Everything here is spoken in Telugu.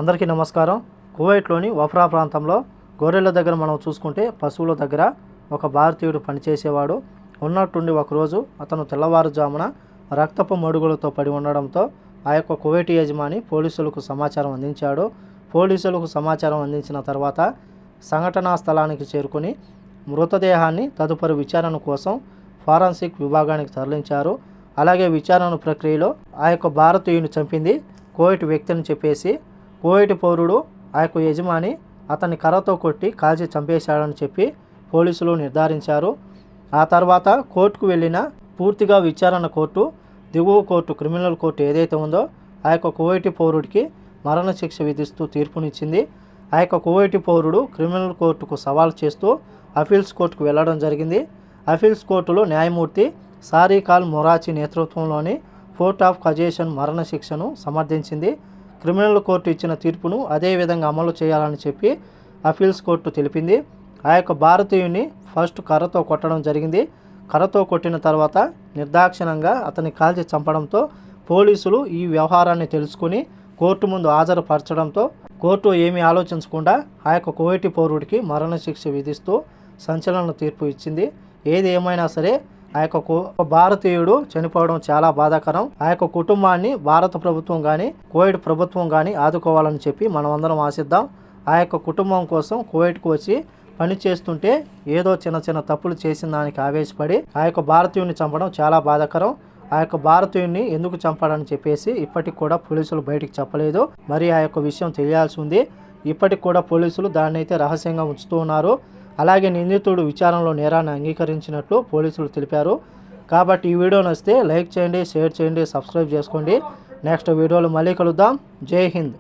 అందరికీ నమస్కారం. కువైట్లోని వఫ్రా ప్రాంతంలో గొర్రెల దగ్గర మనం చూసుకుంటే పశువుల దగ్గర ఒక భారతీయుడు పనిచేసేవాడు. ఉన్నట్టుండి ఒకరోజు అతను తెల్లవారుజామున రక్తపు మడుగులతో పడి ఉండడంతో ఆ యొక్క కువైటీ యజమాని పోలీసులకు సమాచారం అందించాడు. పోలీసులకు సమాచారం అందించిన తర్వాత సంఘటనా స్థలానికి చేరుకుని మృతదేహాన్ని తదుపరి విచారణ కోసం ఫారెన్సిక్ విభాగానికి తరలించారు. అలాగే విచారణ ప్రక్రియలో ఆ యొక్క భారతీయుని చంపింది కువైట్ వ్యక్తిని చెప్పేసి కువైట్ పౌరుడు ఆ యొక్క యజమాని అతన్ని కర్రతో కొట్టి కాల్చి చంపేశాడని చెప్పి పోలీసులు నిర్ధారించారు. ఆ తర్వాత కోర్టుకు వెళ్ళిన పూర్తిగా విచారణ కోర్టు, దిగువ కోర్టు, క్రిమినల్ కోర్టు ఏదైతే ఉందో ఆ యొక్క కువైటీ పౌరుడికి మరణశిక్ష విధిస్తూ తీర్పునిచ్చింది. ఆ యొక్క కువైటీ పౌరుడు క్రిమినల్ కోర్టుకు సవాల్ చేస్తూ అపీల్స్ కోర్టుకు వెళ్ళడం జరిగింది. అపీల్స్ కోర్టులో న్యాయమూర్తి సారిక్ అల్ మొరాచి నేతృత్వంలోని కోర్ట్ ఆఫ్ కజేషన్ మరణశిక్షను సమర్థించింది. క్రిమినల్ కోర్టు ఇచ్చిన తీర్పును అదేవిధంగా అమలు చేయాలని చెప్పి అపీల్స్ కోర్టు తెలిపింది. ఆ యొక్క భారతీయుని ఫస్ట్ కర్రతో కొట్టడం జరిగింది. కర్రతో కొట్టిన తర్వాత నిర్దాక్షిణంగా అతన్ని కాల్చి చంపడంతో పోలీసులు ఈ వ్యవహారాన్ని తెలుసుకుని కోర్టు ముందు హాజరుపరచడంతో కోర్టు ఏమీ ఆలోచించకుండా ఆ యొక్క కువైటీ పౌరుడికి మరణశిక్ష విధిస్తూ సంచలన తీర్పు ఇచ్చింది. ఏది ఏమైనా సరే ఆ యొక్క భారతీయుడు చనిపోవడం చాలా బాధాకరం. ఆ యొక్క కుటుంబాన్ని భారత ప్రభుత్వం కానీ కువైట్ ప్రభుత్వం కానీ ఆదుకోవాలని చెప్పి మనం అందరం ఆశిద్దాం. ఆ యొక్క కుటుంబం కోసం కువైట్కు వచ్చి పని చేస్తుంటే ఏదో చిన్న చిన్న తప్పులు చేసిన దానికి ఆవేశపడి ఆ యొక్క భారతీయుని చంపడం చాలా బాధాకరం. ఆ యొక్క భారతీయుని ఎందుకు చంపాడని చెప్పేసి ఇప్పటికి కూడా పోలీసులు బయటికి చెప్పలేదు. మరి ఆ యొక్క విషయం తెలియాల్సి ఉంది. ఇప్పటికి కూడా పోలీసులు దాన్ని అయితే రహస్యంగా ఉంచుతూ ఉన్నారు. అలాగే నిందితుడు విచారణలో నేరాన్ని అంగీకరించినట్లు పోలీసులు తెలిపారు. కాబట్టి ఈ వీడియో నచ్చితే లైక్ చేయండి, షేర్ చేయండి, సబ్స్క్రైబ్ చేసుకోండి. నెక్స్ట్ వీడియోలో మళ్ళీ కలుద్దాం. జై హింద్.